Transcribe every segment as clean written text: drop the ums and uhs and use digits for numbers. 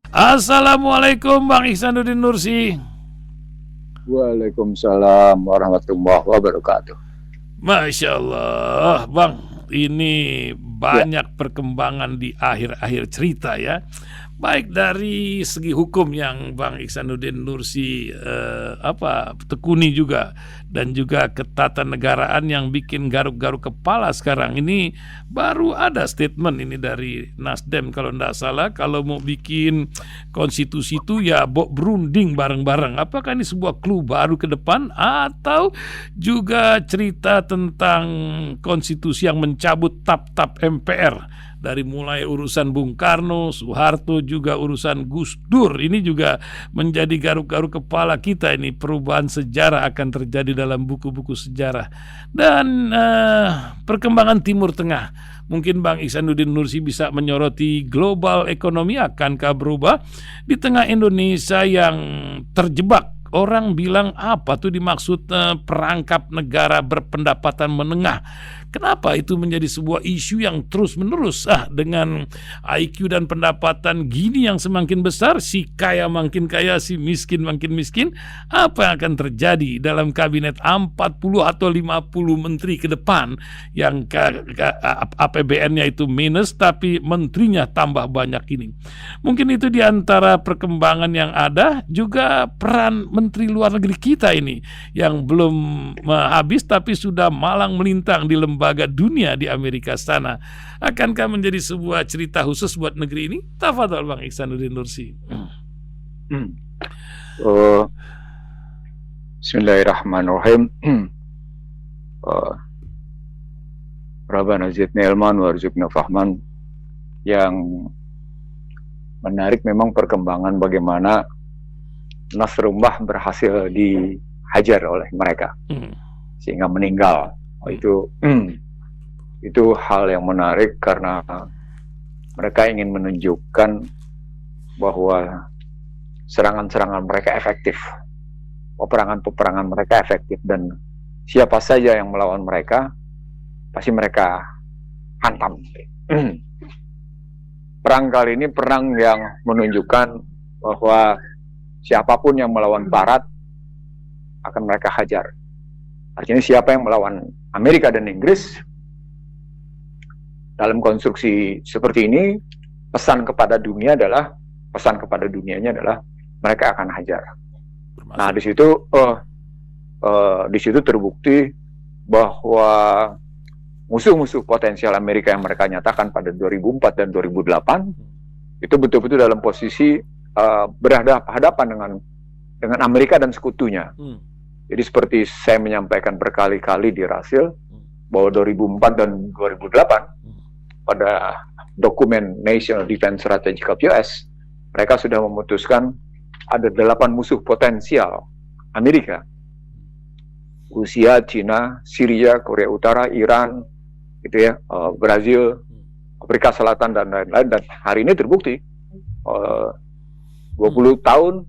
Assalamualaikum Bang Ihsanuddin Nursi. Waalaikumsalam warahmatullahi wabarakatuh. Masya Allah, Bang, ini Ya, banyak perkembangan di akhir-akhir cerita ya. Baik dari segi hukum yang Bang Ihsanuddin Nursi tekuni juga, dan juga ketatanegaraan yang bikin garuk-garuk kepala sekarang ini. Baru ada statement ini dari Nasdem kalau tidak salah, kalau mau bikin konstitusi itu ya berunding bareng-bareng. Apakah ini sebuah clue baru ke depan, atau juga cerita tentang konstitusi yang mencabut tap-tap MPR dari mulai urusan Bung Karno, Soeharto, juga urusan Gus Dur. Ini juga menjadi garuk-garuk kepala kita. Ini perubahan sejarah akan terjadi dalam buku-buku sejarah. Dan perkembangan Timur Tengah, mungkin Bang Ihsanuddin Nursi bisa menyoroti global ekonomi akankah berubah di tengah Indonesia yang terjebak. Orang bilang apa tuh dimaksud perangkap negara berpendapatan menengah. Kenapa itu menjadi sebuah isu yang terus-menerus? Dengan IQ dan pendapatan gini yang semakin besar, si kaya makin kaya, si miskin makin miskin. Apa yang akan terjadi dalam kabinet 40 atau 50 menteri ke depan yang APBN-nya itu minus tapi menterinya tambah banyak ini? Mungkin itu diantara perkembangan yang ada. Juga peran menteri luar negeri kita ini yang belum habis tapi sudah malang melintang di lembaga dunia di Amerika sana. Akankah menjadi sebuah cerita khusus buat negeri ini? Tafadhol Bang Ihsanuddin Nursi. hmm. Uh, Bismillahirrahmanirrahim. Rabbana zidni ilman warzuqna fahman. Yang menarik memang perkembangan bagaimana Nasrullah berhasil dihajar oleh mereka sehingga meninggal. Itu hal yang menarik karena mereka ingin menunjukkan bahwa serangan-serangan mereka efektif, peperangan-peperangan mereka efektif, dan siapa saja yang melawan mereka pasti mereka hantam. Perang kali ini perang yang menunjukkan bahwa siapapun yang melawan Barat akan mereka hajar. Artinya siapa yang melawan Amerika dan Inggris dalam konstruksi seperti ini, pesan kepada dunianya adalah mereka akan hajar. Nah, di situ terbukti bahwa musuh-musuh potensial Amerika yang mereka nyatakan pada 2004 dan 2008 itu betul-betul dalam posisi berhadapan dengan Amerika dan sekutunya. Jadi seperti saya menyampaikan berkali-kali di Rasil bahwa 2004 dan 2008 pada dokumen National Defense Strategy of US, mereka sudah memutuskan ada 8 musuh potensial Amerika: Rusia, Cina, Syria, Korea Utara, Iran, gitu ya, Brazil, Afrika Selatan, dan lain-lain. Dan hari ini terbukti 20 tahun,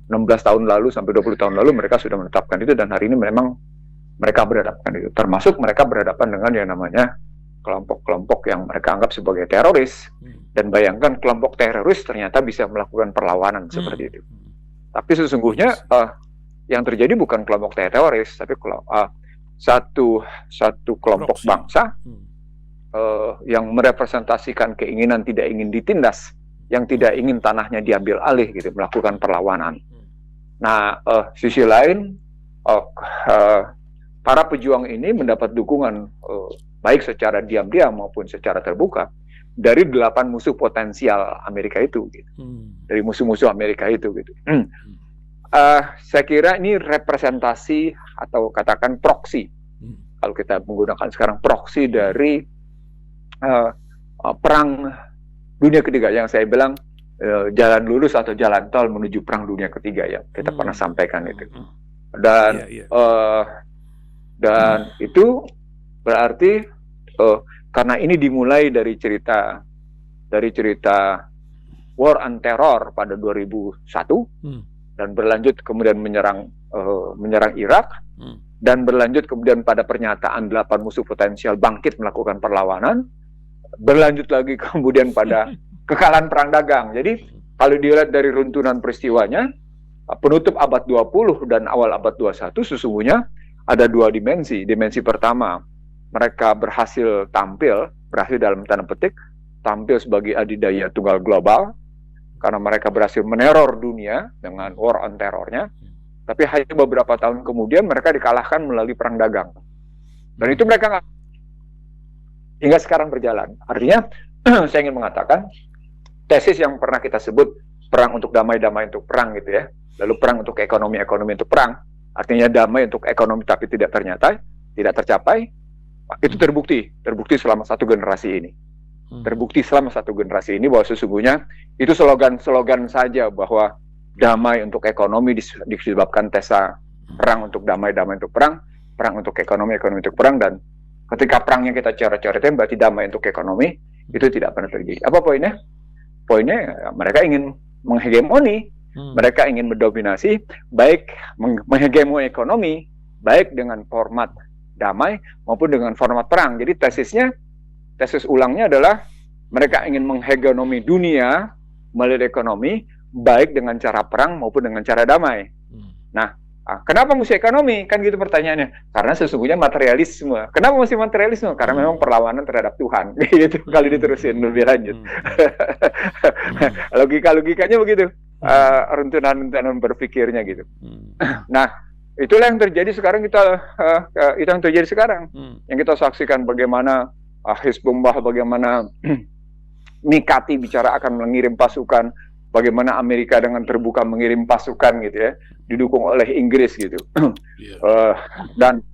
16 tahun lalu sampai 20 tahun lalu mereka sudah menetapkan itu, dan hari ini memang mereka berhadapan itu. Termasuk mereka berhadapan dengan yang namanya kelompok-kelompok yang mereka anggap sebagai teroris. Dan bayangkan, kelompok teroris ternyata bisa melakukan perlawanan seperti itu. Tapi sesungguhnya yang terjadi bukan kelompok teroris, tapi satu kelompok bangsa yang merepresentasikan keinginan tidak ingin ditindas, yang tidak ingin tanahnya diambil alih, gitu, melakukan perlawanan. Nah, sisi lain, para pejuang ini mendapat dukungan baik secara diam-diam maupun secara terbuka dari 8 musuh potensial Amerika itu, gitu. Dari musuh-musuh Amerika itu, gitu. Saya kira ini representasi atau katakan proksi, kalau kita menggunakan sekarang, proksi dari perang dunia ketiga yang saya bilang jalan lurus atau jalan tol menuju perang dunia ketiga yang kita pernah sampaikan itu. Dan itu berarti karena ini dimulai dari cerita war on terror pada 2001 dan berlanjut kemudian menyerang Irak, dan berlanjut kemudian pada pernyataan 8 musuh potensial bangkit melakukan perlawanan, berlanjut lagi kemudian pada kekalahan perang dagang. Jadi kalau dilihat dari runtunan peristiwanya, penutup abad 20 dan awal abad 21 sesungguhnya ada dua dimensi. Dimensi pertama, mereka berhasil dalam tanda petik, tampil sebagai adidaya tunggal global, karena mereka berhasil meneror dunia dengan war on terrornya. Tapi hanya beberapa tahun kemudian mereka dikalahkan melalui perang dagang. Dan itu mereka hingga sekarang berjalan. Artinya, saya ingin mengatakan, tesis yang pernah kita sebut, perang untuk damai, damai untuk perang gitu ya. Lalu perang untuk ekonomi, ekonomi untuk perang. Artinya damai untuk ekonomi tapi tidak tercapai, itu terbukti selama satu generasi ini. Terbukti selama satu generasi ini bahwa sesungguhnya itu slogan-slogan saja bahwa damai untuk ekonomi disebabkan tesa perang untuk damai, damai untuk perang, perang untuk ekonomi, ekonomi untuk perang, dan ketika perangnya kita coret-coretin berarti damai untuk ekonomi, itu tidak pernah terjadi. Apa poinnya? Poinnya mereka ingin menghegemoni, mereka ingin mendominasi, baik menghegemoni ekonomi, baik dengan format damai maupun dengan format perang. Jadi tesis ulangnya adalah mereka ingin menghegemoni dunia melalui ekonomi, baik dengan cara perang maupun dengan cara damai. Nah, kenapa mesti ekonomi? Kan gitu pertanyaannya. Karena sesungguhnya materialisme. Kenapa mesti materialisme? Karena memang perlawanan terhadap Tuhan. Gitu kalau diterusin lebih lanjut. Logikanya begitu. Runtunan berpikirnya gitu. Nah, itulah yang terjadi sekarang itu yang terjadi sekarang. Yang kita saksikan bagaimana Hizbullah, bagaimana Mikati bicara akan mengirim pasukan, bagaimana Amerika dengan terbuka mengirim pasukan gitu ya, didukung oleh Inggris gitu. Dan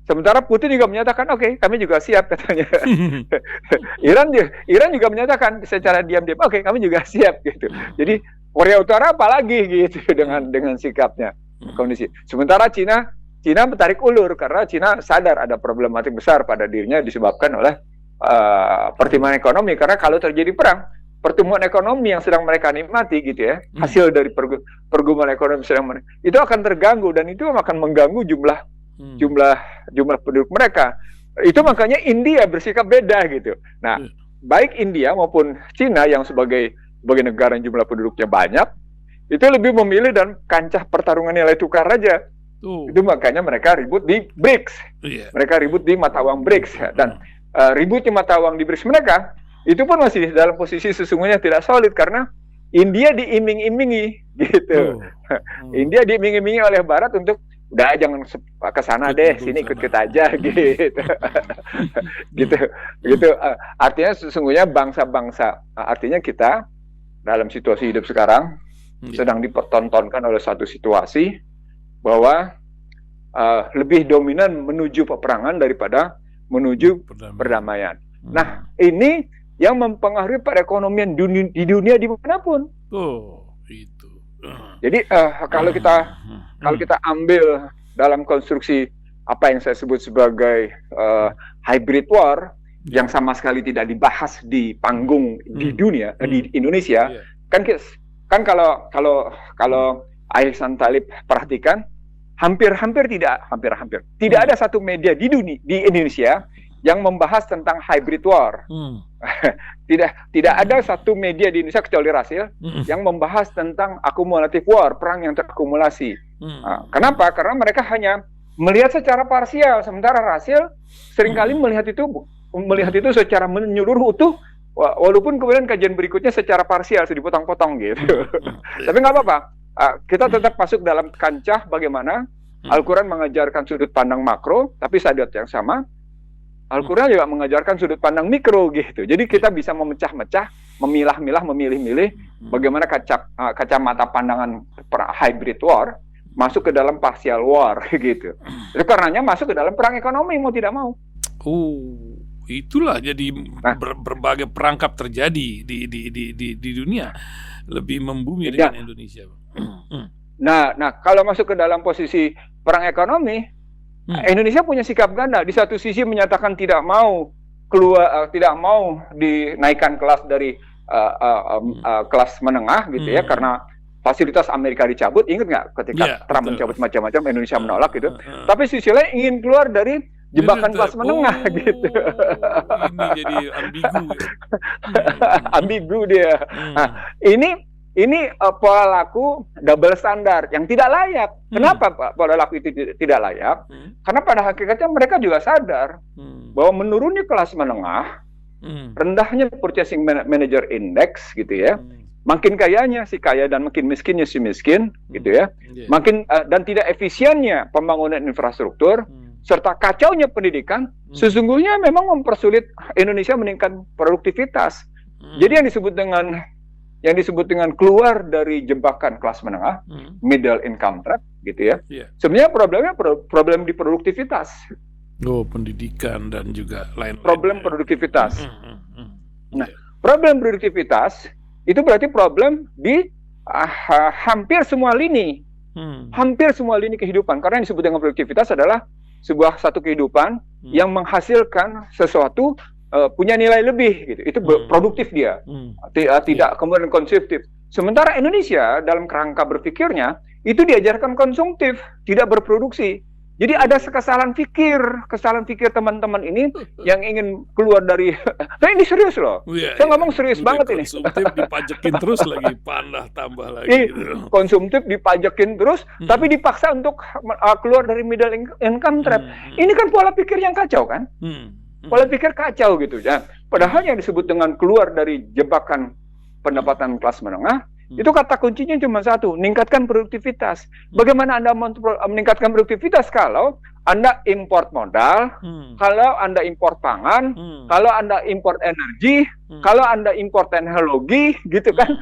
sementara Putin juga menyatakan oke, kami juga siap katanya. Iran juga menyatakan secara diam-diam oke, kami juga siap gitu. Jadi Korea Utara apalagi gitu dengan sikapnya kondisi. Sementara Cina tarik ulur karena Cina sadar ada problematik besar pada dirinya disebabkan oleh pertimbangan ekonomi, karena kalau terjadi perang, pertumbuhan ekonomi yang sedang mereka nikmati gitu ya, hasil dari pergumulan ekonomi itu akan terganggu, dan itu akan mengganggu jumlah penduduk mereka. Itu makanya India bersikap beda gitu. Nah, baik India maupun Cina yang sebagai negara yang jumlah penduduknya banyak, itu lebih memilih dan kancah pertarungan nilai tukar aja. Itu makanya mereka ribut di BRICS. Mereka ribut di mata uang BRICS, dan ribut di mata uang di BRICS mereka itu pun masih dalam posisi sesungguhnya tidak solid karena India diiming-imingi gitu. India diiming-imingi oleh Barat untuk udah jangan ke sana deh, sini ikut aja gitu. gitu. Artinya sesungguhnya bangsa-bangsa, artinya kita dalam situasi hidup sekarang sedang dipertontonkan oleh satu situasi bahwa lebih dominan menuju peperangan daripada menuju perdamaian. Nah, ini yang mempengaruhi perekonomian di dunia dimanapun. Itu. Jadi kalau kita ambil dalam konstruksi apa yang saya sebut sebagai hybrid war yang sama sekali tidak dibahas di panggung di dunia di Indonesia, kan kalau Ihsan Talib perhatikan, hampir tidak ada satu media di Indonesia yang membahas tentang hybrid war. Tidak ada satu media di Indonesia kecuali Rasil yang membahas tentang akumulatif war, perang yang terakumulasi. Kenapa? Karena mereka hanya melihat secara parsial, sementara Rasil seringkali melihat itu secara menyeluruh utuh, walaupun kemudian kajian berikutnya secara parsial, dipotong-potong gitu. Tapi nggak apa-apa. Kita tetap masuk dalam kancah bagaimana Al-Quran mengajarkan sudut pandang makro, tapi saat yang sama Al-Quran juga mengajarkan sudut pandang mikro gitu. Jadi kita bisa memecah-mecah, memilah-milah, memilih-milih bagaimana kacamata pandangan hybrid war masuk ke dalam partial war gitu. Itu karenanya masuk ke dalam perang ekonomi mau tidak mau. Itulah jadi berbagai perangkap terjadi di dunia, lebih membumi dengan Indonesia. Nah, kalau masuk ke dalam posisi perang ekonomi, Indonesia punya sikap ganda. Di satu sisi menyatakan tidak mau dinaikkan kelas dari kelas menengah gitu ya, karena fasilitas Amerika dicabut. Ingat nggak ketika Trump mencabut macam-macam, Indonesia menolak gitu. Tapi sisi lain ingin keluar dari jebakan Jadi kelas menengah gitu. Ini jadi ambigu ya. Ambigu dia. Nah, Hmm. ini pola laku double standar yang tidak layak. Kenapa Pak pola laku itu tidak layak? Karena pada hakikatnya mereka juga sadar bahwa menurunnya kelas menengah, rendahnya purchasing manager index gitu ya. Makin kayanya si kaya dan makin miskinnya si miskin gitu ya. Makin dan tidak efisiennya pembangunan infrastruktur serta kacaunya pendidikan sesungguhnya memang mempersulit Indonesia meningkatkan produktivitas. Jadi yang disebut dengan keluar dari jebakan kelas menengah, middle income trap gitu ya. Sebenarnya problemnya problem di produktivitas. Pendidikan dan juga lain-lain. Problem produktivitas. Nah, problem produktivitas itu berarti problem di hampir semua lini. Hampir semua lini kehidupan. Karena yang disebut dengan produktivitas adalah sebuah satu kehidupan yang menghasilkan sesuatu punya nilai lebih gitu. Itu produktif dia. Tidak kemudian konsumtif. Sementara Indonesia dalam kerangka berpikirnya itu diajarkan konsumtif, tidak berproduksi. Jadi ada kesalahan fikir teman-teman ini yang ingin keluar dari. Nah ini serius loh. Saya ngomong serius banget ini. Konsumtif dipajekin terus lagi, panah tambah lagi. Gitu. Konsumtif dipajekin terus, tapi dipaksa untuk keluar dari middle income trap. Ini kan pola pikir yang kacau kan? Pola pikir kacau gitu. Ya. Padahal yang disebut dengan keluar dari jebakan pendapatan kelas menengah, itu kata kuncinya cuma satu, meningkatkan produktivitas. Bagaimana Anda meningkatkan produktivitas kalau Anda import modal, kalau Anda import pangan, kalau Anda import energi, kalau Anda import teknologi, gitu kan.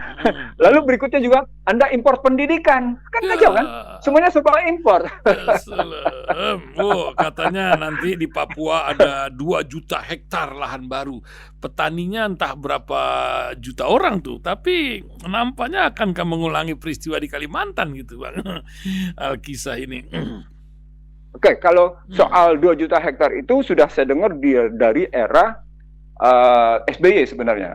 Lalu berikutnya juga Anda import pendidikan. Kan kacau kan? Semuanya serba import. Katanya nanti di Papua ada 2 juta hektar lahan baru. Petaninya entah berapa juta orang tuh, tapi nampaknya akan mengulangi peristiwa di Kalimantan gitu, Bang. Alkisah ini. Oke, kalau soal 2 juta hektar itu sudah saya dengar dari era SBY sebenarnya.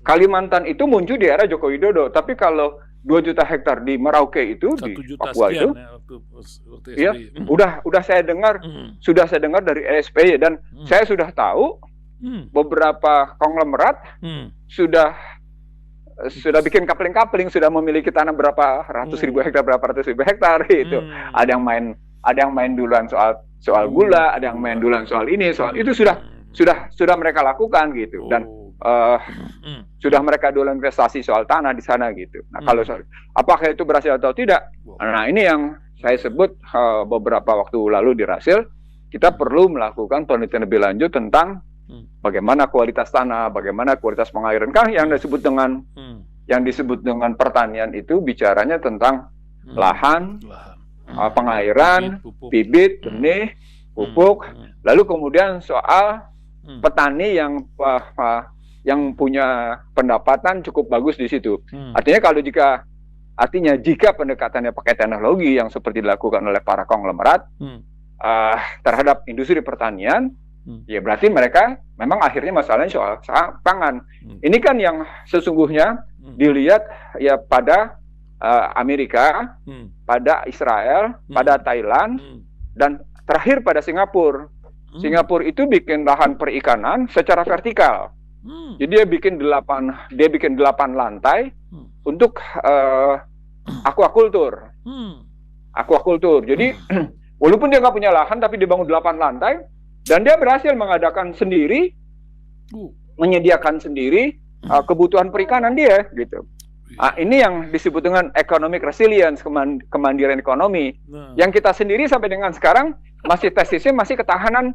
Kalimantan itu muncul di era Joko Widodo, tapi kalau 2 juta hektar di Merauke itu di Papua itu, ya, udah saya dengar, sudah saya dengar dari SBY dan saya sudah tahu beberapa konglomerat sudah bikin kapling-kapling, sudah memiliki tanah berapa ratus ribu hektar gitu. Ada yang main duluan soal gula, ada yang main duluan soal ini, soal itu sudah mereka lakukan gitu. Dan sudah mereka duluan investasi soal tanah di sana gitu. Nah, kalau apakah itu berhasil atau tidak? Nah, ini yang saya sebut beberapa waktu lalu di Rasil, kita perlu melakukan penelitian lebih lanjut tentang bagaimana kualitas tanah, bagaimana kualitas pengairan. Kan yang disebut dengan pertanian itu bicaranya tentang lahan, pengairan, bibit, benih, pupuk. Lalu kemudian soal petani yang punya pendapatan cukup bagus di situ. Artinya jika pendekatannya pakai teknologi yang seperti dilakukan oleh para konglomerat terhadap industri pertanian, ya berarti mereka memang akhirnya masalahnya soal pangan. Ini kan yang sesungguhnya dilihat ya pada Amerika, pada Israel, pada Thailand, dan terakhir pada Singapura. Singapura itu bikin lahan perikanan secara vertikal. Jadi dia bikin 8 lantai untuk aquaculture. Jadi walaupun dia nggak punya lahan tapi dibangun 8 lantai. Dan dia berhasil menyediakan sendiri kebutuhan perikanan dia, gitu. Ini yang disebut dengan economic resilience, kemandirian ekonomi. Yang kita sendiri sampai dengan sekarang masih tesisnya masih ketahanan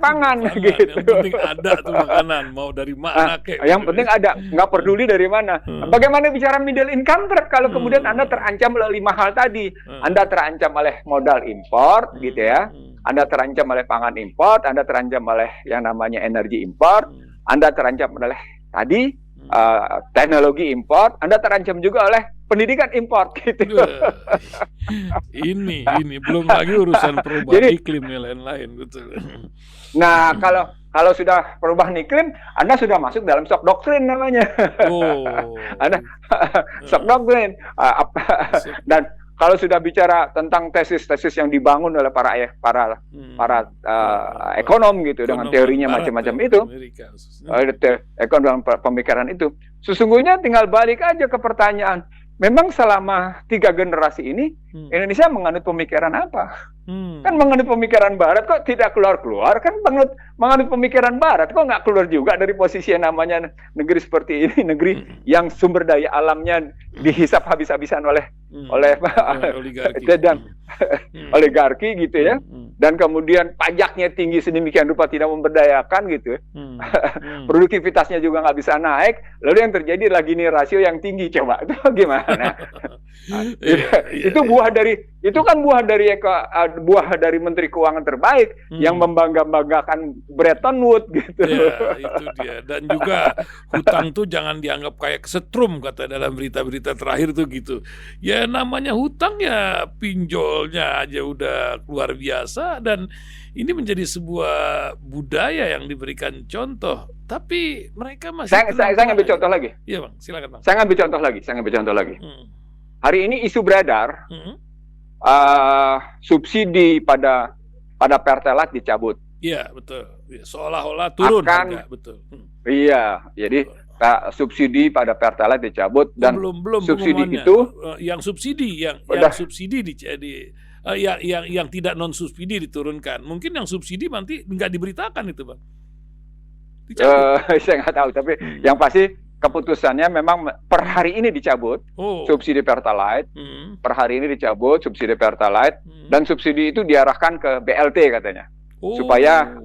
pangan, gitu. Yang penting ada tuh makanan, mau dari mana kek. Yang penting ada, nggak peduli dari mana. Bagaimana bicara middle income trap kalau kemudian Anda terancam oleh 5 hal tadi. Anda terancam oleh modal import, gitu ya. Anda terancam oleh pangan import, Anda terancam oleh yang namanya energi import, Anda terancam oleh tadi teknologi import, Anda terancam juga oleh pendidikan import gitu. Ini belum lagi urusan perubahan iklim dan lain-lain, betul. Nah, kalau sudah perubahan iklim, Anda sudah masuk dalam shock doktrin namanya. Anda shock doktrin. Dan kalau sudah bicara tentang tesis-tesis yang dibangun oleh para ekonom gitu dengan teorinya macam-macam itu, ekonom pemikiran itu, sesungguhnya tinggal balik aja ke pertanyaan. Memang selama 3 generasi ini Indonesia menganut pemikiran apa? Kan menganut pemikiran Barat kok tidak keluar-keluar, kan menganut pemikiran Barat kok nggak keluar juga dari posisi yang namanya negeri seperti ini, negeri yang sumber daya alamnya dihisap habis-habisan oleh oligarki dan oligarki gitu ya, dan kemudian pajaknya tinggi sedemikian rupa tidak memberdayakan gitu, produktivitasnya juga nggak bisa naik, lalu yang terjadi lagi nih rasio yang tinggi, coba itu gimana? Itu buah dari Menteri Keuangan terbaik yang membanggakan Bretton Woods gitu. Ya, itu dia. Dan juga hutang tuh jangan dianggap kayak kesetrum kata dalam berita-berita terakhir tuh gitu. Ya namanya hutang ya pinjolnya aja udah luar biasa, dan ini menjadi sebuah budaya yang diberikan contoh. Tapi mereka masih saya ngambil contoh lagi. Iya Bang, silakan Bang. Saya ngambil contoh lagi. Hari ini isu beredar, subsidi pada Pertalite dicabut. Iya betul. Ya, seolah-olah turun harga, betul. Iya, jadi subsidi pada Pertalite dicabut dan belum subsidi itu yang subsidi yang subsidi yang tidak non subsidi diturunkan. Mungkin yang subsidi nanti nggak diberitakan itu Bang. Saya nggak tahu, tapi yang pasti keputusannya memang per hari ini dicabut subsidi Pertalite. Per hari ini dicabut subsidi Pertalite dan subsidi itu diarahkan ke BLT katanya. Supaya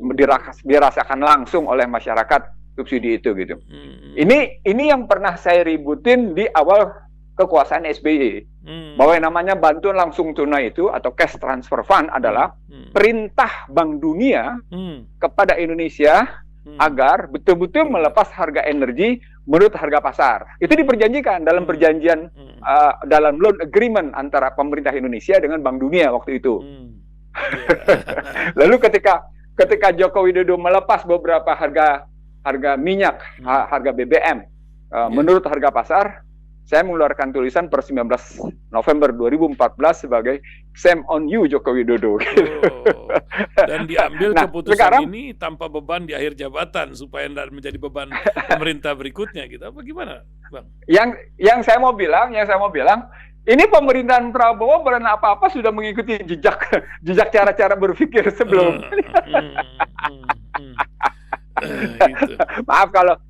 dirasakan langsung oleh masyarakat subsidi itu gitu. Ini yang pernah saya ributin di awal kekuasaan SBY. Bahwa yang namanya bantuan langsung tunai itu atau cash transfer fund adalah perintah Bank Dunia kepada Indonesia agar betul-betul melepas harga energi menurut harga pasar. Itu diperjanjikan dalam perjanjian dalam loan agreement antara pemerintah Indonesia dengan Bank Dunia waktu itu. Lalu ketika Joko Widodo melepas beberapa harga minyak, harga BBM menurut harga pasar, saya mengeluarkan tulisan per 19 November 2014 sebagai Shame on you Joko Widodo. Dan diambil keputusan sekarang, ini tanpa beban di akhir jabatan supaya tidak menjadi beban pemerintah berikutnya gitu. Apa gimana, Bang? Yang saya mau bilang, ini pemerintahan Prabowo bukan apa-apa sudah mengikuti jejak cara-cara berpikir sebelum. Maaf kalau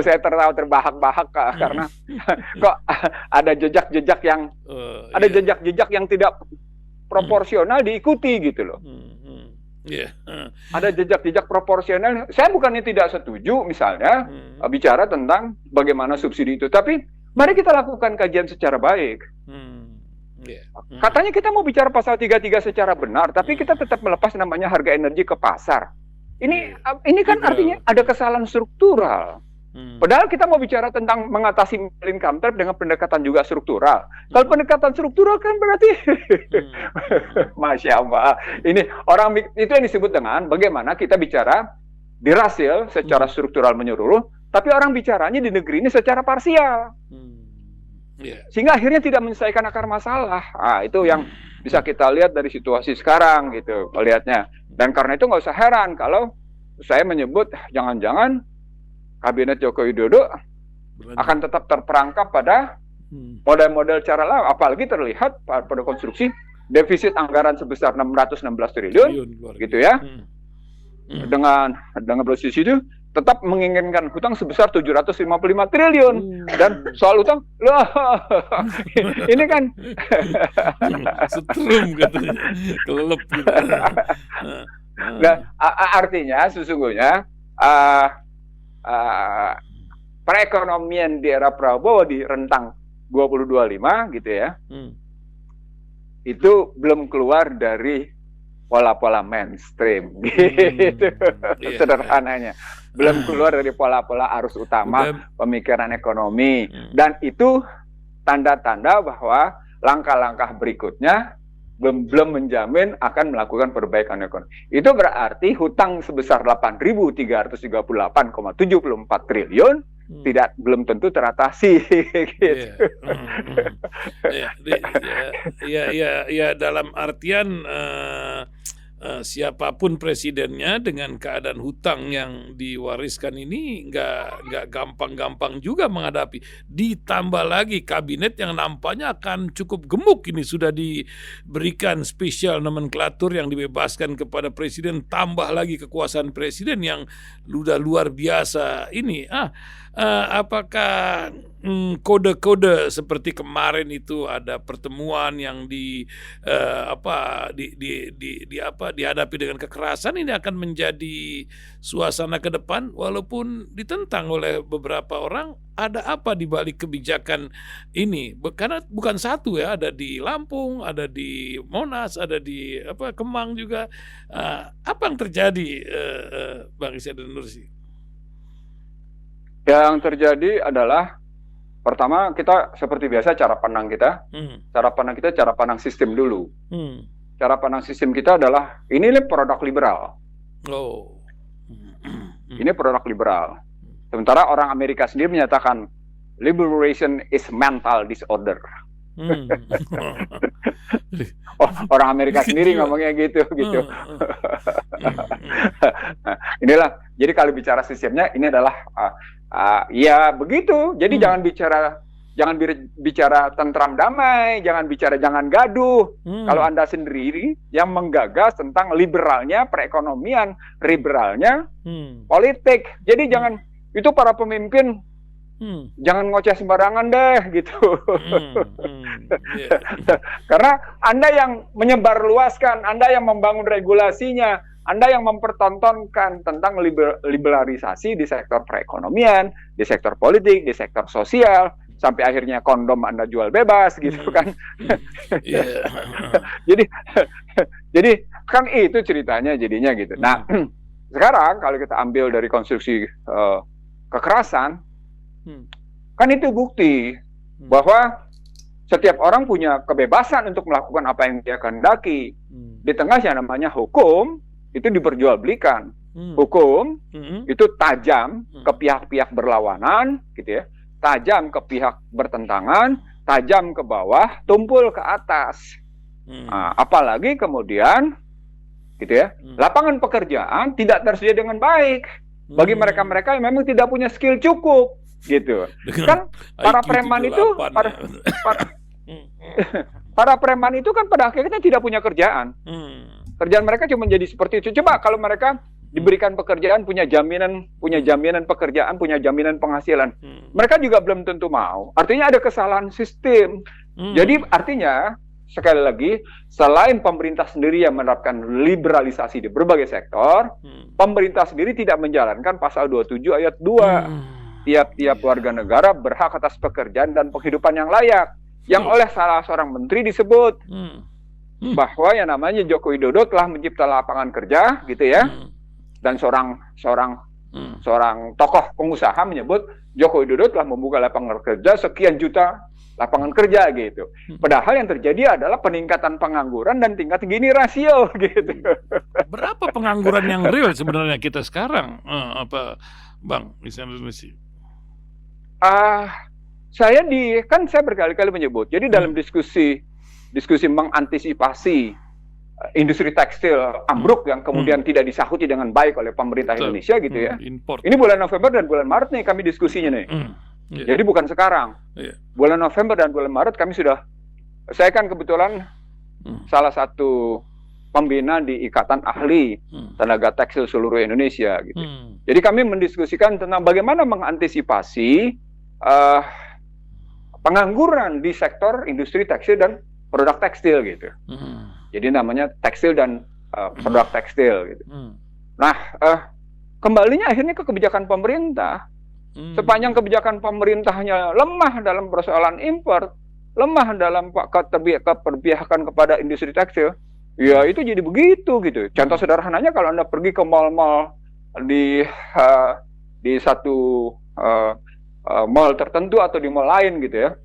saya tertawa terbahak-bahak karena kok ada jejak-jejak yang tidak proporsional diikuti gitu loh. Ada jejak-jejak proporsional. Saya bukannya tidak setuju misalnya bicara tentang bagaimana subsidi itu, tapi mari kita lakukan kajian secara baik. Katanya kita mau bicara pasal 33 secara benar, tapi kita tetap melepas namanya harga energi ke pasar. Ini kan artinya ada kesalahan struktural. Padahal kita mau bicara tentang mengatasi income trap dengan pendekatan juga struktural. Kalau pendekatan struktural kan berarti, Masya Allah, ini orang itu yang disebut dengan bagaimana kita bicara di rasio secara struktural menyeluruh, tapi orang bicaranya di negeri ini secara parsial, sehingga akhirnya tidak menyelesaikan akar masalah. Itu yang bisa kita lihat dari situasi sekarang gitu, melihatnya. Dan karena itu nggak usah heran kalau saya menyebut jangan-jangan Kabinet Joko Widodo akan tetap terperangkap pada model-model cara lain, apalagi terlihat pada konstruksi defisit anggaran sebesar 616 triliun gitu ya. Dengan posisi itu tetap menginginkan hutang sebesar 755 triliun dan soal hutang ini kan setrum katanya, kelelep gitu. Nah, artinya sesungguhnya perekonomian di era Prabowo di rentang 2025 gitu ya, itu belum keluar dari pola-pola mainstream gitu, sederhananya. Belum keluar dari pola-pola arus utama pemikiran ekonomi. Dan itu tanda-tanda bahwa langkah-langkah berikutnya belum menjamin akan melakukan perbaikan ekonomi. Itu berarti hutang sebesar 8.338,74 triliun belum tentu teratasi gitu. Ya, dalam artian siapapun presidennya dengan keadaan hutang yang diwariskan ini nggak gampang-gampang juga menghadapi. Ditambah lagi kabinet yang nampaknya akan cukup gemuk, ini sudah diberikan spesial nomenklatur yang dibebaskan kepada presiden, tambah lagi kekuasaan presiden yang sudah luar biasa ini. Apakah kode-kode seperti kemarin itu ada pertemuan yang dihadapi dengan kekerasan, ini akan menjadi suasana ke depan walaupun ditentang oleh beberapa orang? Ada apa di balik kebijakan ini? Karena bukan satu ya, ada di Lampung, ada di Monas, ada di Kemang juga. Apa yang terjadi, Bang Isyadin Nursi? Yang terjadi adalah, pertama, kita seperti biasa cara pandang kita cara pandang sistem dulu. Cara pandang sistem kita adalah ini produk liberal. Ini produk liberal. Sementara orang Amerika sendiri menyatakan liberation is mental disorder. Orang Amerika sendiri ngomongnya gitu. Inilah, jadi kalau bicara sistemnya ini adalah ya begitu. Jadi jangan bicara tentram damai, jangan gaduh. Kalau Anda sendiri yang menggagas tentang liberalnya perekonomian, liberalnya politik. Jadi jangan, itu para pemimpin jangan ngoceh sembarangan deh gitu. Karena Anda yang menyebarluaskan, Anda yang membangun regulasinya, Anda yang mempertontonkan tentang liberalisasi di sektor perekonomian, di sektor politik, di sektor sosial, sampai akhirnya kondom Anda jual bebas gitu kan. Jadi kan itu ceritanya jadinya gitu. Nah, sekarang kalau kita ambil dari konstruksi kekerasan, kan itu bukti bahwa setiap orang punya kebebasan untuk melakukan apa yang dia kehendaki. Di tengah yang namanya hukum itu diperjualbelikan. Hukum itu tajam ke pihak-pihak berlawanan, gitu ya. Tajam ke pihak bertentangan, tajam ke bawah, tumpul ke atas. Apalagi kemudian, gitu ya, lapangan pekerjaan tidak tersedia dengan baik bagi mereka-mereka yang memang tidak punya skill cukup, gitu. Kan para preman itu, para preman itu kan pada akhirnya tidak punya kerjaan. Kerjaan mereka cuma jadi seperti itu. Coba kalau mereka diberikan pekerjaan, punya jaminan pekerjaan, punya jaminan penghasilan, mereka juga belum tentu mau. Artinya ada kesalahan sistem. Jadi artinya, sekali lagi, selain pemerintah sendiri yang menerapkan liberalisasi di berbagai sektor, pemerintah sendiri tidak menjalankan pasal 27 ayat 2. Tiap-tiap warga negara berhak atas pekerjaan dan penghidupan yang layak. Yang oleh salah seorang menteri disebut bahwa yang namanya Joko Widodo telah mencipta lapangan kerja, gitu ya. Dan seorang tokoh pengusaha menyebut Joko Widodo telah membuka lapangan kerja sekian juta lapangan kerja gitu. Padahal yang terjadi adalah peningkatan pengangguran dan tingkat Gini rasio gitu. Berapa pengangguran yang real sebenarnya kita sekarang, Bang Isyadin Nursi? Saya berkali-kali menyebut. Jadi dalam diskusi mengantisipasi industri tekstil ambruk yang kemudian tidak disahuti dengan baik oleh pemerintah Indonesia gitu ya. Ini bulan November dan bulan Maret nih kami diskusinya nih. Jadi bukan sekarang. Bulan November dan bulan Maret saya kan kebetulan salah satu pembina di Ikatan Ahli Tenaga Tekstil seluruh Indonesia gitu. Jadi kami mendiskusikan tentang bagaimana mengantisipasi pengangguran di sektor industri tekstil dan produk tekstil gitu. Jadi namanya tekstil dan produk tekstil gitu. Nah, kembalinya akhirnya ke kebijakan pemerintah. Sepanjang kebijakan pemerintahnya lemah dalam persoalan impor, lemah dalam keberpihakan kepada industri tekstil, ya itu jadi begitu gitu. Contoh sederhananya kalau Anda pergi ke mal-mal di satu mall tertentu atau di mall lain gitu ya.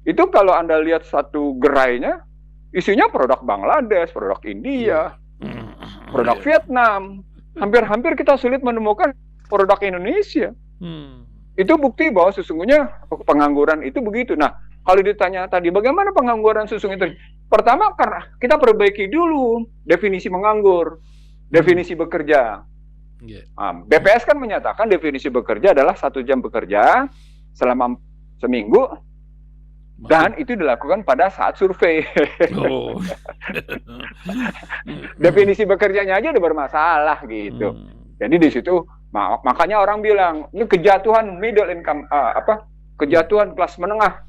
Itu kalau Anda lihat satu gerainya, isinya produk Bangladesh, produk India, produk Vietnam. Hampir-hampir kita sulit menemukan produk Indonesia. itu bukti bahwa sesungguhnya pengangguran itu begitu. Nah, kalau ditanya tadi bagaimana pengangguran sesungguhnya itu? Pertama karena kita perbaiki dulu definisi menganggur, definisi bekerja. BPS kan menyatakan definisi bekerja adalah 1 jam bekerja selama seminggu, dan itu dilakukan pada saat survei. Oh. Definisi bekerjanya aja udah bermasalah gitu. Jadi di situ makanya orang bilang ini kejatuhan middle income kejatuhan kelas menengah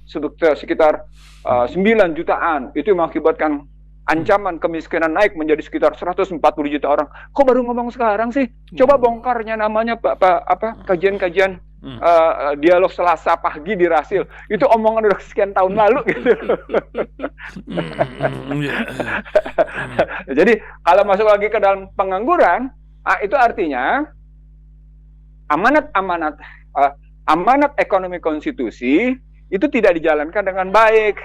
sekitar 9 jutaan itu mengakibatkan ancaman kemiskinan naik menjadi sekitar 140 juta orang. Kok baru ngomong sekarang sih? Coba bongkarnya namanya kajian-kajian dialog Selasa pagi di Rasil. Itu omongan udah sekian tahun lalu gitu. Jadi kalau masuk lagi ke dalam pengangguran, itu artinya amanat ekonomi konstitusi itu tidak dijalankan dengan baik.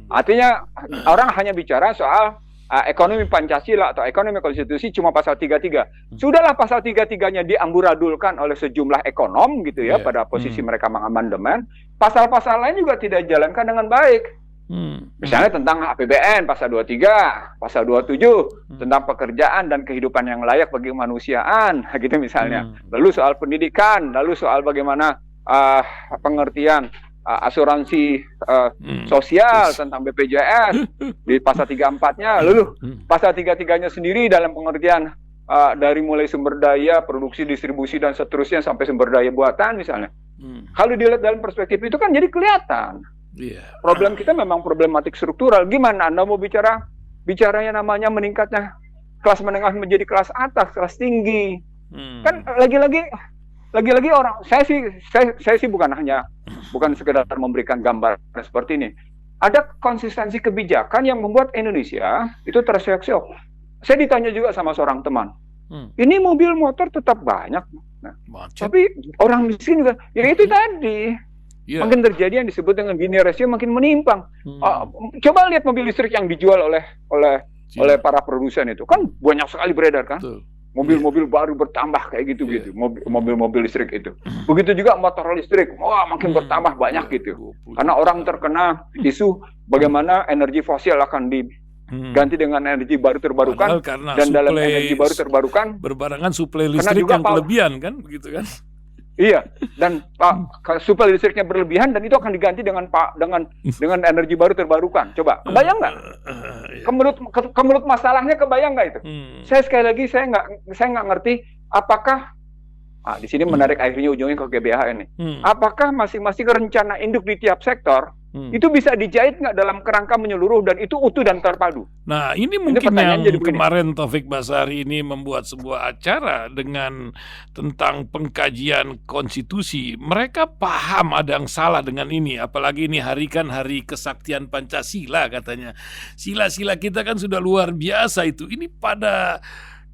Artinya orang hanya bicara soal ekonomi Pancasila atau ekonomi konstitusi cuma pasal 33. Sudahlah pasal 33-nya diamburadulkan oleh sejumlah ekonom gitu ya, pada posisi mereka mengamandemen. Pasal-pasal lain juga tidak dijalankan dengan baik. Misalnya tentang APBN pasal 23, pasal 27 tentang pekerjaan dan kehidupan yang layak bagi kemanusiaan gitu misalnya. Lalu soal pendidikan, lalu soal bagaimana pengertian asuransi sosial tentang BPJS di pasal 34-nya, lalu pasal 33-nya sendiri dalam pengertian dari mulai sumber daya, produksi, distribusi dan seterusnya sampai sumber daya buatan misalnya. Kalau dilihat dalam perspektif itu kan jadi kelihatan. Problem kita memang problematik struktural. Gimana Anda mau bicaranya namanya meningkatnya kelas menengah menjadi kelas atas, kelas tinggi. Kan lagi-lagi orang saya sih bukan sekedar memberikan gambar seperti ini. Ada konsistensi kebijakan yang membuat Indonesia itu terseok-seok. Saya ditanya juga sama seorang teman. Ini mobil motor tetap banyak. Nah, tapi orang miskin juga. Ya itu tadi. Makin terjadi yang disebut dengan Gini ratio makin menyimpang. Coba lihat mobil listrik yang dijual oleh para produsen itu. Kan banyak sekali beredar kan. Mobil-mobil baru bertambah kayak gitu-gitu, mobil-mobil listrik itu. Begitu juga motor listrik, makin bertambah banyak gitu. Karena orang terkena isu bagaimana energi fosil akan diganti dengan energi baru terbarukan, dan dalam energi baru terbarukan berbarengan suplai listrik yang kelebihan kan, begitu kan? Iya, dan suplai listriknya berlebihan dan itu akan diganti dengan energi baru terbarukan. Coba, kebayang nggak? Kemelut masalahnya kebayang nggak itu? Saya sekali lagi saya nggak ngerti apakah di sini menarik akhirnya ujungnya ke GBHN nih. Apakah masing-masing rencana induk di tiap sektor itu bisa dijahit nggak dalam kerangka menyeluruh dan itu utuh dan terpadu? Nah, ini mungkin yang kemarin Taufik Basari ini membuat sebuah acara tentang pengkajian konstitusi. Mereka paham ada yang salah dengan ini, apalagi ini hari kesaktian Pancasila katanya. Sila-sila kita kan sudah luar biasa itu. Ini pada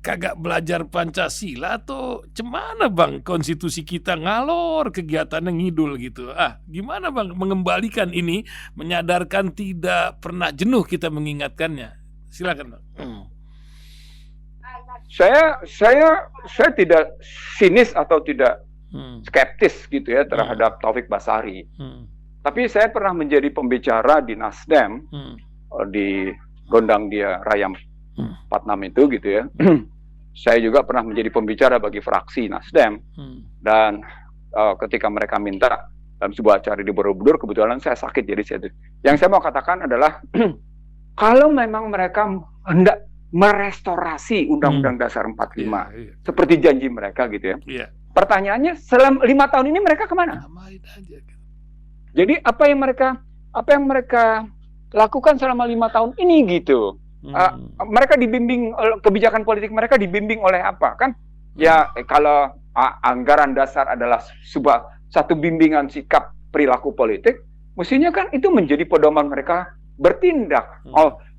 kagak belajar Pancasila atau cemana bang, konstitusi kita ngalor kegiatannya ngidul gitu. Gimana bang mengembalikan ini, menyadarkan tidak pernah jenuh kita mengingatkannya. Silakan bang. Saya tidak sinis atau tidak skeptis gitu ya terhadap Taufik Basari. Tapi saya pernah menjadi pembicara di Nasdem di gondang dia Rayam 46 itu gitu ya. Saya juga pernah menjadi pembicara bagi fraksi Nasdem, dan ketika mereka minta dalam sebuah acara di Borobudur, kebetulan saya sakit jadi yang saya mau katakan adalah kalau memang mereka hendak merestorasi Undang-Undang Dasar 45 seperti janji mereka gitu ya. Pertanyaannya selama 5 tahun ini mereka kemana? Jadi apa yang mereka lakukan selama 5 tahun ini gitu? Mereka dibimbing, kebijakan politik mereka dibimbing oleh apa kan? Ya kalau anggaran dasar adalah satu bimbingan sikap perilaku politik, mestinya kan itu menjadi pedoman mereka bertindak.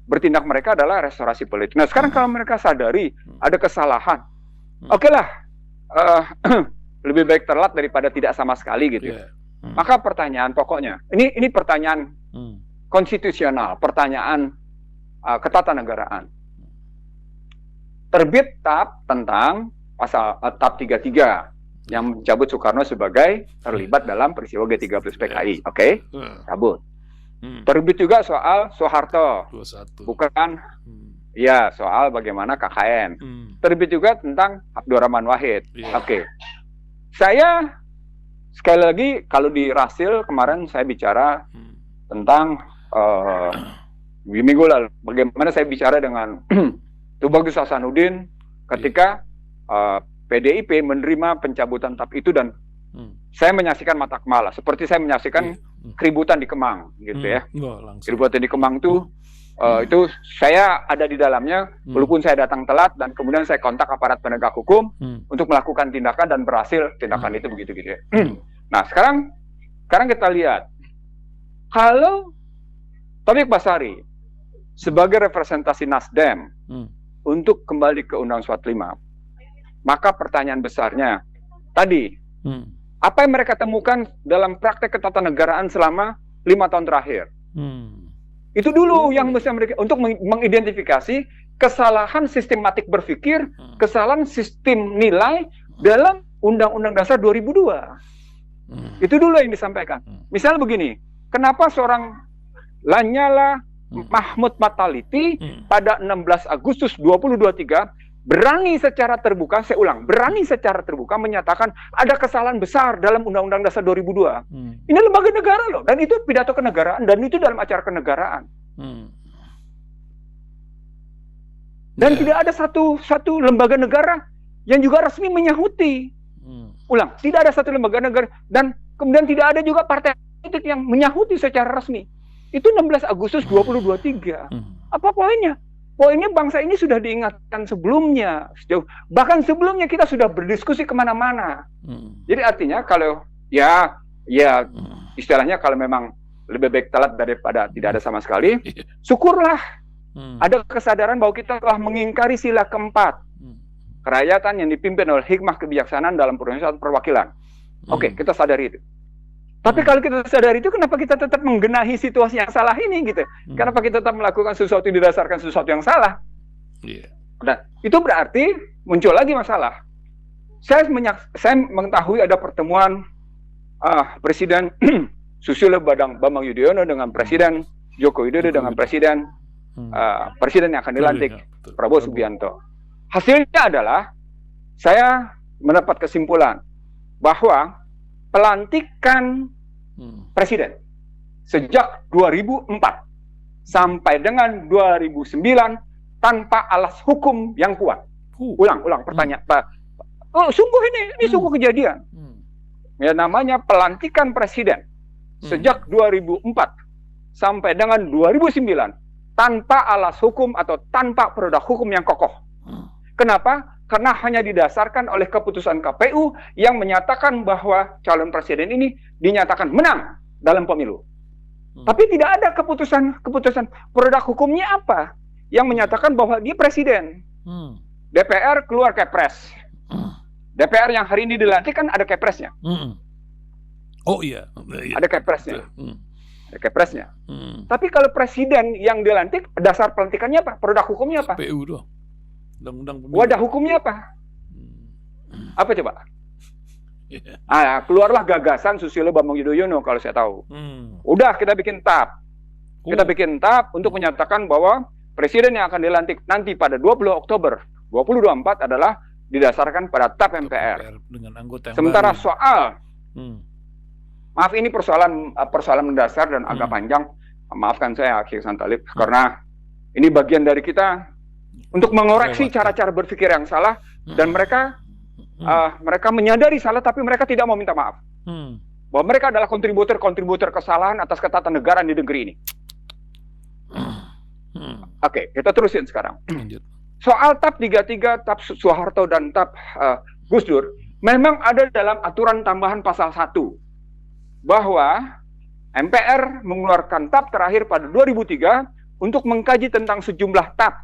Bertindak mereka adalah restorasi politik. Nah sekarang kalau mereka sadari ada kesalahan, oke lah, lebih baik telat daripada tidak sama sekali gitu. Maka pertanyaan pokoknya, ini pertanyaan konstitusional, pertanyaan ketatanegaraan. Terbit TAP tentang pasal TAP 33 yang mencabut Soekarno sebagai terlibat dalam peristiwa G30 PKI. Oke? Cabut. Terbit juga soal Soeharto. 21. Bukan, ya soal bagaimana KKN. Terbit juga tentang Abdurrahman Wahid. Oke. Saya sekali lagi kalau di Rasil kemarin saya bicara tentang minggu lalu bagaimana saya bicara dengan Tubagus Hasanuddin ketika PDIP menerima pencabutan TAP itu dan saya menyaksikan mata kepala seperti saya menyaksikan keributan di Kemang gitu ya. Keributan di Kemang itu saya ada di dalamnya walaupun saya datang telat dan kemudian saya kontak aparat penegak hukum untuk melakukan tindakan dan berhasil tindakan itu begitu gitu ya. Nah, sekarang kita lihat kalau Taufik Basari sebagai representasi Nasdem untuk kembali ke Undang-Undang 45, maka pertanyaan besarnya tadi apa yang mereka temukan dalam praktek ketatanegaraan selama 5 tahun terakhir. Itu dulu yang mesti mereka untuk mengidentifikasi kesalahan sistematik berpikir, kesalahan sistem nilai dalam Undang-Undang Dasar 2002. Itu dulu yang disampaikan. Misalnya begini, kenapa seorang Lanyala Mahmud Mataliti pada 16 Agustus 2023 berani secara terbuka, saya ulang, berani secara terbuka menyatakan ada kesalahan besar dalam Undang-Undang Dasar 2002. Ini lembaga negara loh, dan itu pidato kenegaraan, dan itu dalam acara kenegaraan. Dan tidak ada satu lembaga negara yang juga resmi menyahuti. Ulang, tidak ada satu lembaga negara, dan kemudian tidak ada juga partai politik yang menyahuti secara resmi. Itu 16 Agustus 2023. Apa poinnya? Poinnya bangsa ini sudah diingatkan sebelumnya, bahkan sebelumnya kita sudah berdiskusi kemana-mana. Jadi artinya kalau ya istilahnya kalau memang lebih baik telat daripada tidak ada sama sekali, syukurlah ada kesadaran bahwa kita telah mengingkari sila keempat kerakyatan yang dipimpin oleh hikmah kebijaksanaan dalam perusahaan perwakilan. Oke, kita sadari itu. Tapi kalau kita sadari itu, kenapa kita tetap menggenahi situasi yang salah ini gitu? Kenapa kita tetap melakukan sesuatu yang didasarkan sesuatu yang salah? Nah, itu berarti muncul lagi masalah. Saya mengetahui ada pertemuan Presiden Susilo Bambang Yudhoyono dengan Presiden Joko Widodo dengan Presiden yang akan dilantik Prabowo Subianto. Hasilnya adalah saya mendapat kesimpulan bahwa pelantikan presiden sejak 2004 sampai dengan 2009 tanpa alas hukum yang kuat. Ulang pertanyaan, Pak. Oh, sungguh ini sungguh kejadian. Ya, namanya pelantikan presiden sejak 2004 sampai dengan 2009 tanpa alas hukum atau tanpa produk hukum yang kokoh. Kenapa? Karena hanya didasarkan oleh keputusan KPU yang menyatakan bahwa calon presiden ini dinyatakan menang dalam pemilu. Tapi tidak ada keputusan produk hukumnya apa yang menyatakan bahwa dia presiden. DPR keluar kepres. DPR yang hari ini dilantik kan ada kepresnya. Oh iya. Ada kepresnya. Ada kepresnya. Tapi kalau presiden yang dilantik, dasar pelantikannya apa? Produk hukumnya apa? KPU doang. Undang-undang pemilu. Wadah hukumnya apa? Apa coba? Keluarlah gagasan Susilo Bambang Yudhoyono kalau saya tahu. Udah kita bikin TAP. Kita bikin TAP untuk menyatakan bahwa presiden yang akan dilantik nanti pada 20 Oktober 2024 adalah didasarkan pada TAP MPR. Dengan anggota yang sementara baru. Soal maaf ini persoalan mendasar dan agak panjang. Maafkan saya Ki Hasan Thalib karena ini bagian dari kita untuk mengoreksi cara-cara berpikir yang salah dan mereka menyadari salah tapi mereka tidak mau minta maaf. Bahwa mereka adalah kontributor kesalahan atas ketatanegaraan di negeri ini. Oke, kita terusin sekarang. Soal TAP 33, TAP Soeharto dan TAP Gus Dur memang ada dalam aturan tambahan pasal 1 bahwa MPR mengeluarkan TAP terakhir pada 2003 untuk mengkaji tentang sejumlah TAP.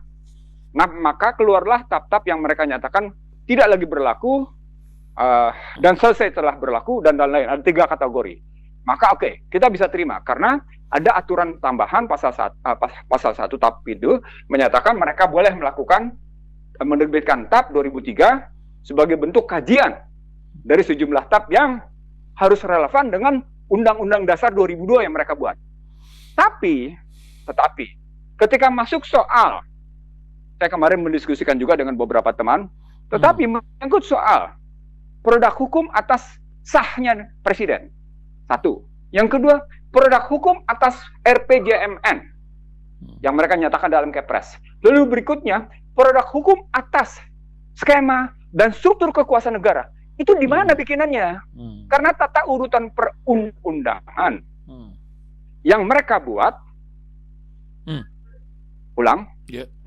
Nah, maka keluarlah TAP-TAP yang mereka nyatakan tidak lagi berlaku dan selesai telah berlaku dan lain-lain. Ada 3 kategori. Maka oke, kita bisa terima karena ada aturan tambahan pasal 1 TAP itu menyatakan mereka boleh menerbitkan TAP 2003 sebagai bentuk kajian dari sejumlah tab yang harus relevan dengan Undang-Undang Dasar 2002 yang mereka buat. Tetapi, ketika masuk soal, saya kemarin mendiskusikan juga dengan beberapa teman, tetapi menyangkut soal produk hukum atas sahnya presiden. Satu. Yang kedua, produk hukum atas RPJMN yang mereka nyatakan dalam Kepres. Lalu berikutnya, produk hukum atas skema dan struktur kekuasaan negara. Itu di mana bikinannya? Karena tata urutan perundang-undangan yang mereka buat,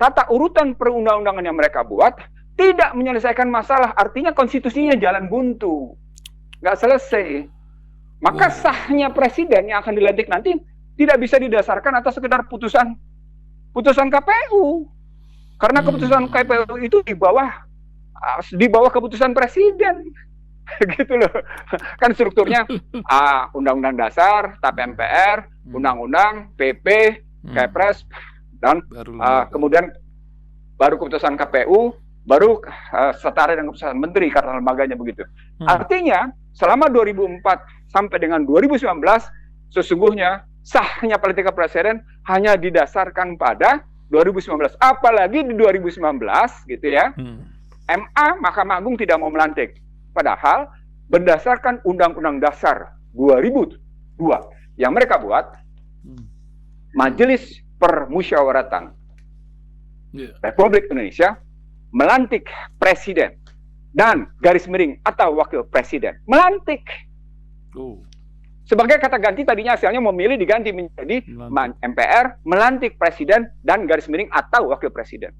tata urutan perundang-undangan yang mereka buat tidak menyelesaikan masalah, artinya konstitusinya jalan buntu, nggak selesai. Maka sahnya presiden yang akan dilantik nanti tidak bisa didasarkan atas sekedar putusan KPU, karena keputusan KPU itu di bawah keputusan presiden. Gitu loh. Kan strukturnya Undang-Undang Dasar, TAP MPR, Undang-Undang, PP, Kepres, dan kemudian baru keputusan KPU, baru setara dengan keputusan menteri karena lembaganya begitu. Artinya selama 2004 sampai dengan 2019 sesungguhnya sahnya politika presiden hanya didasarkan pada 2019. Apalagi di 2019 gitu ya. MA Mahkamah Agung tidak mau melantik. Padahal berdasarkan Undang-Undang Dasar 2002 yang mereka buat, Majelis Permusyawaratan Republik Indonesia melantik presiden dan garis miring atau wakil presiden. Melantik. Sebagai kata ganti tadinya hasilnya memilih diganti menjadi MPR melantik presiden dan garis miring atau wakil presiden.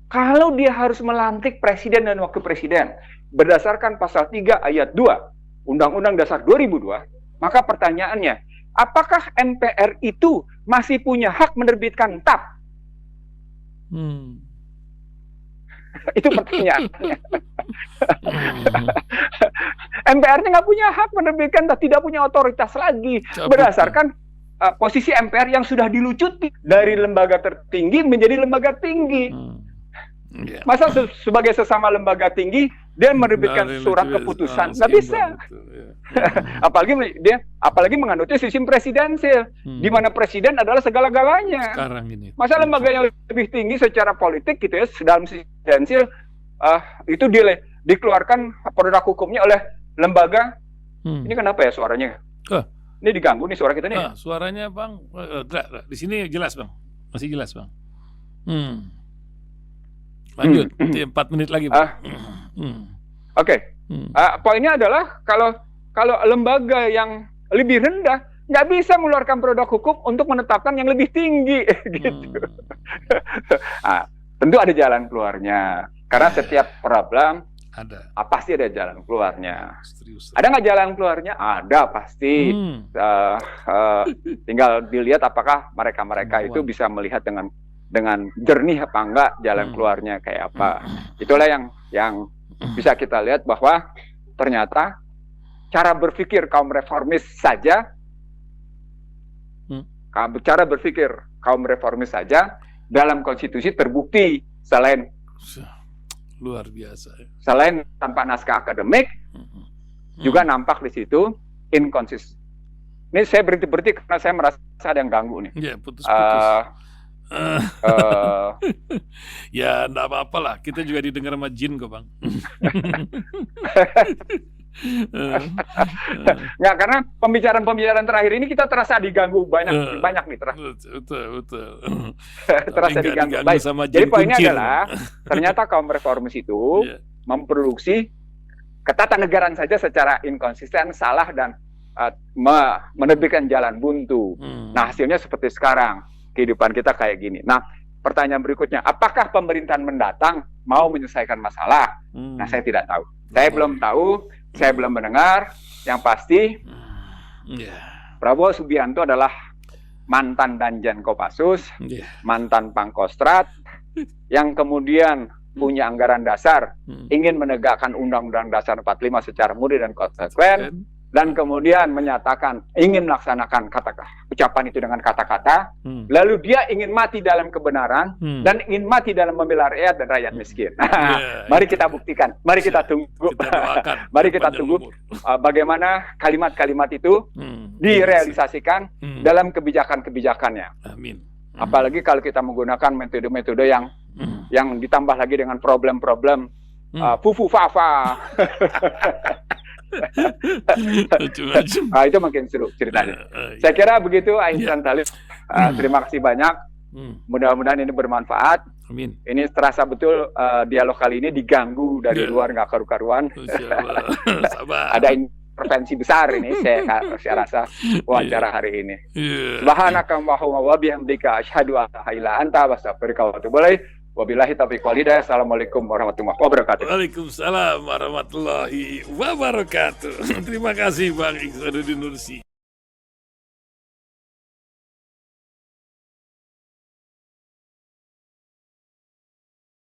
Kalau dia harus melantik presiden dan wakil presiden berdasarkan pasal 3 ayat 2 Undang-Undang Dasar 2002, maka pertanyaannya, apakah MPR itu masih punya hak menerbitkan TAP? Itu pertanyaannya. MPR-nya nggak punya hak menerbitkan, tidak punya otoritas lagi berdasarkan posisi MPR yang sudah dilucuti dari lembaga tertinggi menjadi lembaga tinggi. Masa sebagai sesama lembaga tinggi dia menerbitkan surat keputusan? Nggak bisa. apalagi menganutnya sistem presidensil, di mana presiden adalah segala-galanya. Masa lembaga yang lebih tinggi secara politik gitu ya, dalam presidensil itu dikeluarkan produk hukumnya oleh lembaga. Ini kenapa ya suaranya? Ini diganggu nih suara kita nih. Suaranya Bang, di sini jelas Bang, masih jelas Bang. Lanjut, 4 menit lagi Bang. Oke. Poinnya adalah kalau lembaga yang lebih rendah nggak bisa mengeluarkan produk hukum untuk menetapkan yang lebih tinggi, gitu. Tentu ada jalan keluarnya, karena setiap problem pasti ada jalan keluarnya. Ada nggak jalan keluarnya? Ada pasti. Tinggal dilihat apakah mereka itu bisa melihat dengan jernih apa enggak jalan keluarnya kayak apa. Itulah yang bisa kita lihat bahwa ternyata cara berpikir kaum reformis saja dalam konstitusi terbukti selain luar biasa. Selain tanpa naskah akademik juga nampak di situ inkonsisten. Ini saya berhenti karena saya merasa ada yang ganggu nih. Ya, putus. Ya enggak apa-apa lah, kita juga didengar sama jin kok Bang. Nggak, karena pembicaraan terakhir ini kita terasa diganggu banyak nih betul. Terasa diganggu. Baik. Jadi poinnya adalah ternyata kaum reformis itu memproduksi ketatanegaraan saja secara inkonsisten, salah dan menerbitkan jalan buntu. Nah, hasilnya seperti sekarang. Kehidupan kita kayak gini. Nah, pertanyaan berikutnya, apakah pemerintahan mendatang mau menyelesaikan masalah? Nah, saya tidak tahu. Saya belum tahu, saya belum mendengar. Yang pasti, Prabowo Subianto adalah mantan Danjen Kopassus, mantan Pangkostrat, yang kemudian punya anggaran dasar, ingin menegakkan Undang-Undang Dasar 45 secara murni dan konsekuen, dan kemudian menyatakan ingin melaksanakan ucapan itu dengan kata-kata, lalu dia ingin mati dalam kebenaran dan ingin mati dalam membela rakyat dan rakyat miskin. Mari kita buktikan, mari kita tunggu, mari kita tunggu bagaimana kalimat-kalimat itu direalisasikan dalam kebijakan-kebijakannya. Amin. Apalagi kalau kita menggunakan metode-metode yang ditambah lagi dengan problem-problem fufu fafa. Itu makin seru ceritanya. Saya kira begitu, Ahsan Talib. Terima kasih banyak. Mudah-mudahan ini bermanfaat. Amin. Ini terasa betul dialog kali ini diganggu dari luar, nggak karu-karuan. Ada intervensi besar ini saya rasa wawancara hari ini. Subhanaka wa bihamdika asyhadu an la ilaha illa anta astaghfiruka wa atubu ilaik. Wabillahi taufiq wal hidayah. Assalamualaikum warahmatullahi wabarakatuh. Waalaikumsalam warahmatullahi wabarakatuh. Terima kasih Bang Ihsanuddin Nursi.